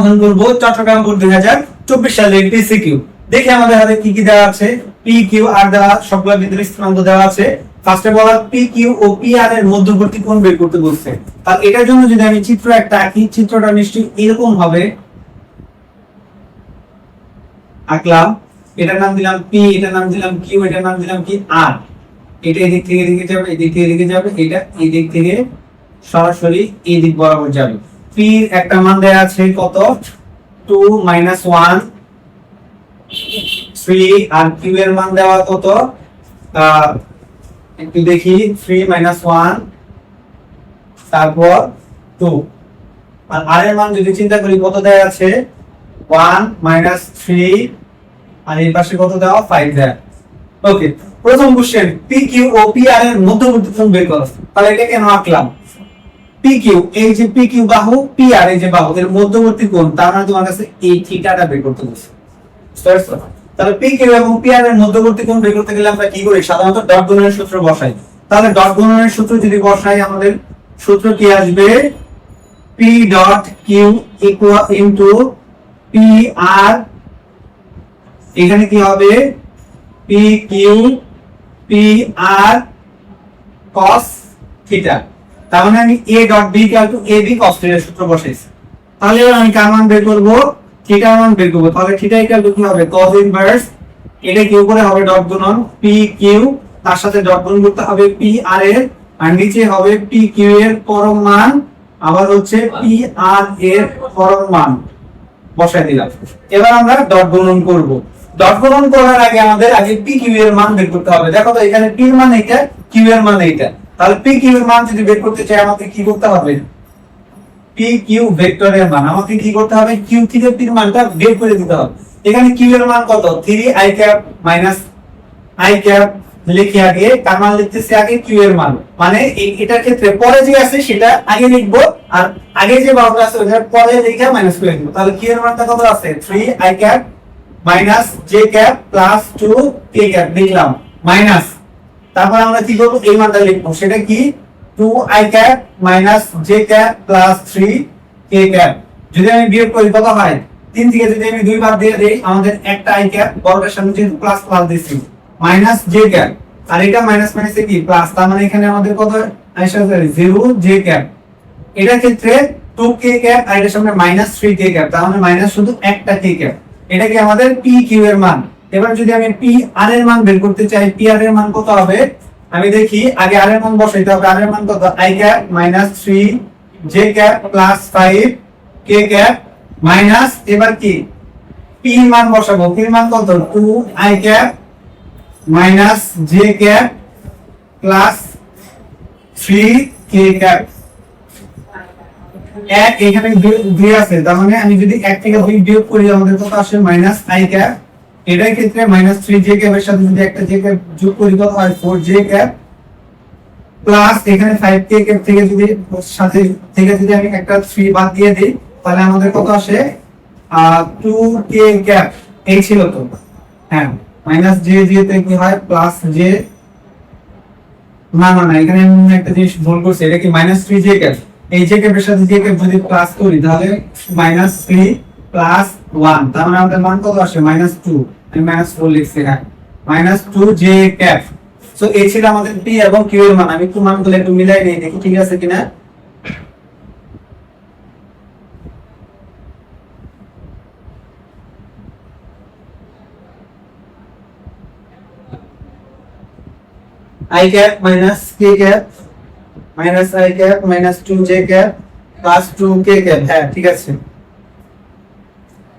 সমাধান করব চট্টগ্রাম বোর্ড 2024 সালের পিসিকিউ। দেখি আমাদের হাতে কি কি দেওয়া আছে। পি কিউ আর দেওয়া সবগুলো বিদ্যুৎ স্থানাঙ্ক দেওয়া আছে। ফার্স্টে বলা পি কিউ ও পি আর এর মধ্যবর্তী কোণ বের করতে বলছে। তাহলে এটার জন্য যদি আমি চিত্র একটা আঁকি, চিত্রটা নিশ্চয়ই এরকম হবে। আঁকলাম, এটার নাম দিলাম পি, এটার নাম দিলাম কিউ, এটার নাম দিলাম কি আর। এটা এদিক থেকে এদিকে যাবে, এদিক থেকে এদিকে যাবে, এটা এই দিক থেকে সরাসরি এই দিক বরাবর যাবে। পি এর একটা মান দেয়া আছে কত, 2 - 1 3, আর কিউ এর মান দেওয়া কত, একটু দেখি, 3 - 1 তারপর 2, আর আর এর মান যদি চিন্তা করি কত দেয়া আছে, 1 - 3, আর এই পাশে কত দেওয়া, 5 দেয়া। ওকে, প্রথম কোশ্চেন, পি কিউ ও পি আর এর মধ্যবর্তী কোণ বের করো। তাহলে এটা কেন আঁকলাম, পি কিউ, এই যে পি কিউ বাহু, পি আর এই যে বাহু, এর মধ্যবর্তী কোণ, তার মানে তোমার কাছে এই থিটাটা বের করতে বলছে। তাহলে পি কিউ এবং পি আর এর মধ্যবর্তী কোণ বের করতে গেলে আমরা কি করি, সাধারণত ডট গুণনের সূত্র বসাই। তাহলে ডট গুণনের সূত্র যদি বসাই, আমাদের সূত্র কি আসবে, P dot Q equal into P R, এখানে কি হবে, P Q P R cos theta. তার মানে আমি a dot b equal to ab cos theta সূত্র বসাইছি। তাহলে এবার আমি কার মান বের করব, থিটার মান বের করব। তাহলে থিটা ইকুয়াল টু কি হবে, cos ইনভার্স, এটা কি উপরে হবে ডট গুণন পি কিউ, তার সাথে ডট গুণ করতে হবে পি আর এর, আর নিচে হবে পি কিউ এর পরম মান, আবার হচ্ছে পি আর এর পরম মান বসাই দিলাম। এবার আমরা ডট গুণন করব। ডট গুণন করার আগে আমাদের আগে পি কিউ এর মান বের করতে হবে। দেখো তো এখানে পি এর মান এইটা, কিউ এর মান এইটা। তাহলে পি কিউ এর মান যদি বের করতে চাই, আমাকে কি করতে হবে, পি কিউ ভেক্টরের মান আমাকে কি করতে হবে, কিউ থেকে পি এর মানটা বের করে দিতে হবে। এখানে কিউ এর মান কত, 3 i cap minus i cap লিখি আগে, কার মান লিখতেছি আগে, কিউ এর মান। মানে এটার ক্ষেত্রে পরে যে আছে সেটা আগে লিখবো, আর আগে যে বাহুটা আছে ওটা পরে লিখে মাইনাস করে দিব। তাহলে কিউ এর মানটা কত আছে, 3 i cap minus J cap plus 2 K cap লিখলাম, মাইনাস, তারপর আমরা কি করব, এই মানটা লিখবো, সেটা কি 2 i cap minus J cap plus 3 K cap. যদি আমি বিয়োগ করি কত হয়, 3 থেকে যদি আমি 2 বার দিয়ে দেই, আমাদের একটা i ক্যাপ বড়টার সামনে যেহেতু প্লাস প্লাস দিছি, মাইনাস জে ক্যাপ, আর এটা মাইনাস মাইনাসে কি প্লাস, তার মানে এখানে আমাদের কত আসে, 0 জে ক্যাপ। এটার ক্ষেত্রে 2 কে ক্যাপ, আর এটার সামনে মাইনাস 3 কে ক্যাপ, তার মানে মাইনাস শুধু একটা কে ক্যাপ। এটা কি আমাদের পি কিউ এর মান। এবার যদি আমি পি আর এর মান বের করতে চাই, পি আর এর মান কত হবে, আমি দেখি আগে আর এর মান বসাইতে হবে। আর এর মান কত, i cap minus 3 J cap plus 5 K cap minus, এবার কি পি এর মান বসাবো, পি এর মান কত, 2 i cap minus J cap plus 3 K cap. এক এখানে 2 আছে, তার মানে আমি যদি 1 থেকে 2 বিয়োগ করি, আমাদের কত আসে, মাইনাস i ক্যাপ। এটার ক্ষেত্রে মাইনাস 3 জে ক্যাপ এর সাথে যদি একটা জে ক্যাপ যোগ করি, কত হয়, 4 জে ক্যাপ প্লাস এখানে 5 কে ক্যাপ থেকে যদি সাথে থেকে যদি আমি একটা 3 বাদ দিয়ে দেই, তাহলে আমাদের কত আসে, 2 কে ক্যাপ। এই ছিল তো, হ্যাঁ, মাইনাস জে জে তে কি হয়, প্লাস জে, না না না, এখানে আমি একটা জিনিস ভুল করছি, এটা কি মাইনাস 3 জে ক্যাপ, এই জে ক্যাপের সাথে জে ক্যাপ যদি প্লাস করি, তাহলে মাইনাস 3 প্লাস 1, তার মানে আমাদের মান কত আসে, মাইনাস 2, আমি মাইনাস 4 লিখছি, হ্যাঁ, মাইনাস 2 জে ক্যাপ। সো এই ছিল আমাদের পি এবং কিউ এর মান। আমি একটু মানগুলো একটু মিলাই নেই, দেখি ঠিক আছে কিনা। i cap minus K cap minus i cap minus 2 J cap plus 2 K cap, হ্যাঁ ঠিক আছে।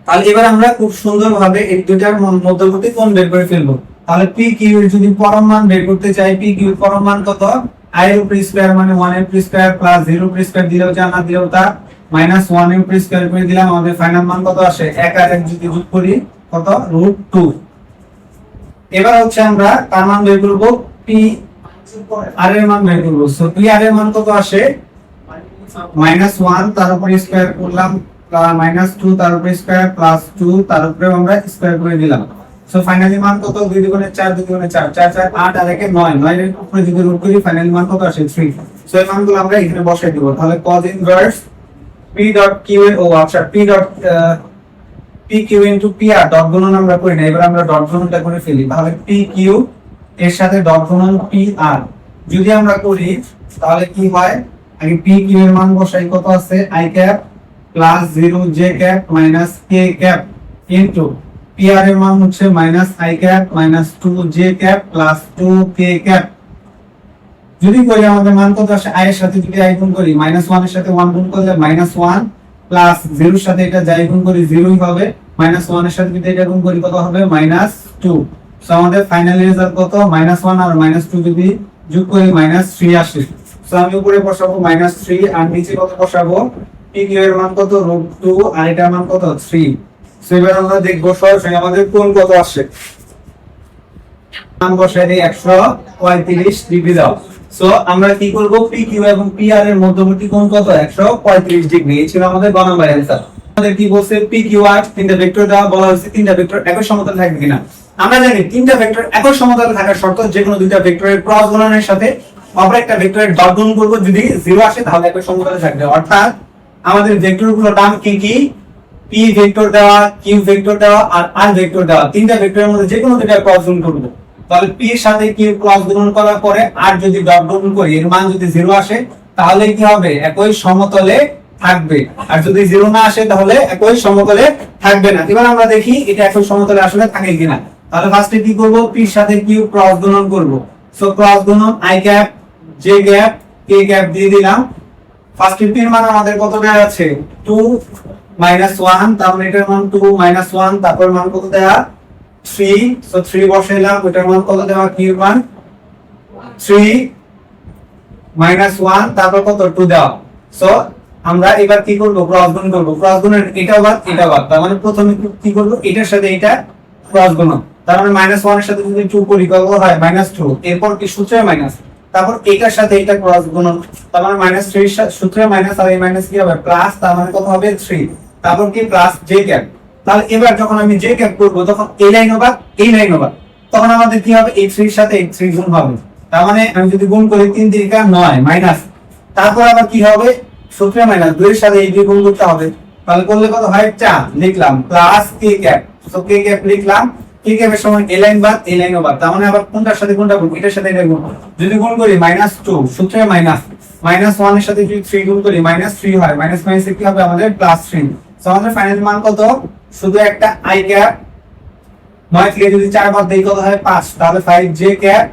তাহলে এবার আমরা খুব সুন্দরভাবে এই দুটার মধ্যবর্তী কোণ বের করে ফেলবো। তাহলে পি কিউ এর যদি পরম মান বের করতে চাই, পি কিউ পরম মান কত, i এর উপর স্কয়ার মানে 1 এর উপর স্কয়ার প্লাস 0 এর উপর স্কয়ার দিলেও যা, না দিলেও তা, মাইনাস 1 এর উপর স্কয়ার করে দিলাম, আমাদের ফাইনাল মান কত আসে, 1 আর 1 যদি যোগ করি কত, √2। এবার হচ্ছে আমরা তার মান বের করব, পি আর এর মান বের করব। সো পি আর এর মান কত আসে, -1 তার উপর স্কয়ার করলাম, -2 তার উপর স্কয়ার প্লাস 2 তার উপরে আমরা স্কয়ার করে দিলাম। সো ফাইনালি মান কত, 2 দুগুণে 4, 2 দুগুণে 4, 4 4 8 আর 1 9, 9 এর উপরে যদি রুট করি ফাইনালি মান কত আসে, 3। সো এই মানগুলো আমরা এখানে বসাই দেব। তাহলে cos inverse P dot Q ও আচ্ছা P dot P Q into P R dot গুণন আমরা করি না, এবার আমরা ডট গুণনটা করে ফেলি। তাহলে পি কিউ এর সাথে ডট গুণন পি আর যদি আমরা করি তাহলে কি হয়, আগে পি কিউ এর মান বসাই, কত আছে I cap plus 0 J cap minus K cap into P R এর মান হচ্ছে minus I cap minus 2 J cap plus 2 K cap. যদি করি আমাদের মান কত আসে, আই এর সাথে যদি আই গুণ করি মাইনাস 1 এর সাথে 1 গুণ করলে মাইনাস 1 প্লাস 0 এর সাথে এটা যাই গুণ করি 0ই হবে, মাইনাস 1 এর সাথে যদি এটা গুণ করি কত হবে মাইনাস 2। সো আমাদের ফাইনাল রেজাল্ট কত, মাইনাস 1 আর মাইনাস 2 যদি যোগ করি মাইনাস 3 আসে। সো আমি উপরে বসাবো মাইনাস 3 আর নিচে কত বসাবো, পি কিউ এর মান কত √2 আর এটার মান কত 3। সো এবার আমরা দেখব সরাসরি আমাদের কোণ কত আসে। মান বসাই দিই 135 ডিগ্রি দাও। সো আমরা কি করব, পি কিউ এবং পি আর এর মধ্যবর্তী কোণ কত 135 ডিগ্রি। এই ছিল আমাদের 1 নম্বর অ্যানসার। আমাদের কি বলছে, পি কিউ আর তিনটা ভেক্টর দেওয়া, বলা হয়েছে তিনটা ভেক্টর একই সমতলে থাকবে কিনা। আমরা জানি তিনটা ভেক্টর একই সমতলে থাকার শর্ত যে কোনো দুইটা ভেক্টরের ক্রস গুণনের সাথে অপর একটা ভেক্টরের ডট গুণ করব, যদি 0 আসে তাহলে একই সমতলে থাকবে। অর্থাৎ আমাদের ভেক্টরগুলোর নাম কি কি, পি ভেক্টর দেওয়া, কিউ ভেক্টর দেওয়া আর আর ভেক্টর দেওয়া, তিনটা ভেক্টরের মধ্যে যে কোনো দুইটা ক্রস গুণ করব। তাহলে পি এর সাথে কিউ ক্রস গুণন করার পরে আর যদি ডট গুণ করি এর মান যদি 0 আসে তাহলে কি হবে, একই সমতলে থাকবে। আর যদি 0 না আসে তাহলে একই সমতলে থাকবে না। এবার আমরা দেখি এটা একই সমতলে আসলে থাকে কিনা। তাহলে ফার্স্টে কি করব, পি এর সাথে কিউ ক্রস গুণন করব। সো ক্রস গুণন I cap J cap K cap দিয়ে দিলাম। ফার্স্টে পি এর মান আমাদের কত দেওয়া আছে 2 -1, তারপর এটার মান 2 -1, তারপর মান কত দেওয়া 3। সো 3 বসাইলাম, এটার মান কত দেওয়া, কিউ মান 3 -1, তারপর কত 2 দেওয়া। সো আমরা এবার কি করব, ক্রস গুণ করব। ক্রস গুণের এটা বাদ এটা বাদ, তার মানে প্রথমে কি করব, এটার সাথে এটা ক্রস গুণ, তার মানে -1 এর সাথে যদি 2 করি কত হয় -2, এরপর কি সূত্রে মাইনাস, তারপর এটার সাথে এটা ক্রস গুণ, তার মানে -3 এর সাথে সূত্রে মাইনাস আর এই মাইনাস কি হবে প্লাস, তার মানে কত হবে 3, তারপর কি প্লাস জে ক্যাপ। তাহলে এবার যখন আমি জে ক্যাপ করব তখন এই লাইন হবে এই লাইন হবে, তখন আমাদের কি হবে এই 3 এর সাথে এই 3 গুণ হবে, তার মানে আমি যদি গুণ করি 3 3 9 মাইনাস, তারপর আবার কি হবে সূত্রে মাইনাস 2 এর সাথে এই 2 গুণ করতে হবে, তাহলে করলে কত হয় 4, লিখলাম প্লাস কে ক্যাপ। সো কে ক্যাপ লিখলাম, কে ক্যাপের সমান এই লাইন বাদ এই লাইনও বাদ, তার মানে আবার কোনটার সাথে কোনটা গুণ, এটার সাথে এটা গুণ। যদি গুণ করি -2 সূত্রে মাইনাস, -1 এর সাথে যদি 3 গুণ করি -3 হয়, মাইনাস মাইনাসে কি হবে আমাদের +3। সো আমাদের ফাইনাল মান কত, শুধু একটা আই ক্যাপ 9 থেকে যদি 4 বাদ দেই কত হয় 5, তাহলে 5 জে ক্যাপ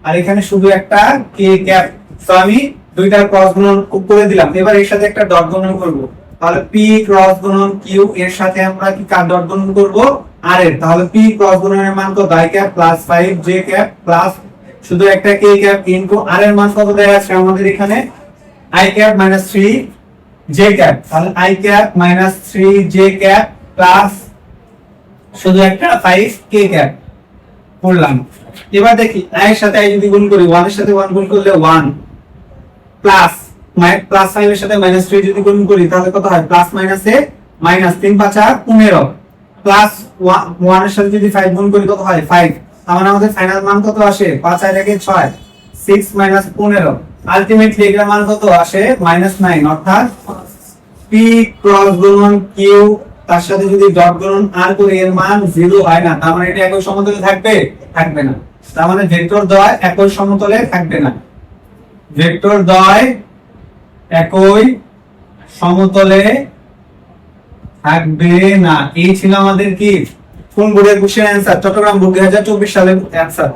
আর এখানে শুধু একটা কে ক্যাপ। সো আমি দুইটার ক্রস গুণন করে দিলাম। এবার এর সাথে একটা ডট গুণন করব, তাহলে পি ক্রস গুণন কিউ এর সাথে আমরা কি কার ডট গুণন করব, আর এর। তাহলে পি ক্রস গুণনের মান কত I cap plus 5 J cap plus শুধু একটা কে ক্যাপ ইনটু আর এর মান কত দেয়া আছে আমাদের এখানে আই ক্যাপ -3 জে ক্যাপ, তাহলে I cap -3 J cap plus শুধু একটা 5 কে ক্যাপ করলাম। এবার দেখি আই এর সাথে আই যদি গুণ করি, 1 এর সাথে 1 গুণ করলে 1 প্লাস প্লাস 5 এর সাথে -3 যদি গুণ করি তাহলে কত হয় প্লাস মাইনাসে মাইনাস 3 5 15 প্লাস 1 এর সাথে যদি 5 গুণ করি কত হয় 5, তার মানে আমাদের ফাইনাল মান কত আসে 5 আর 1 6, 6 15, আলটিমেটলি এর মান কত আসে -9। অর্থাৎ পি ক্রস গুণন কিউ তার সাথে যদি ডট গুণন আর করি এর মান 0 হয় না, তার মানে এটা একই সমতলে থাকবে থাকবে না, তার মানে ভেক্টর দ্বয় একই সমতলে থাকবে না, ভেক্টর দ্বয় একই সমতলে থাকবে না। এই ছিল আমাদের কি কোন বোর্ডের কোশ্চেন অ্যানসার, চট্টগ্রাম বোর্ড 2024 সালের অ্যানসার।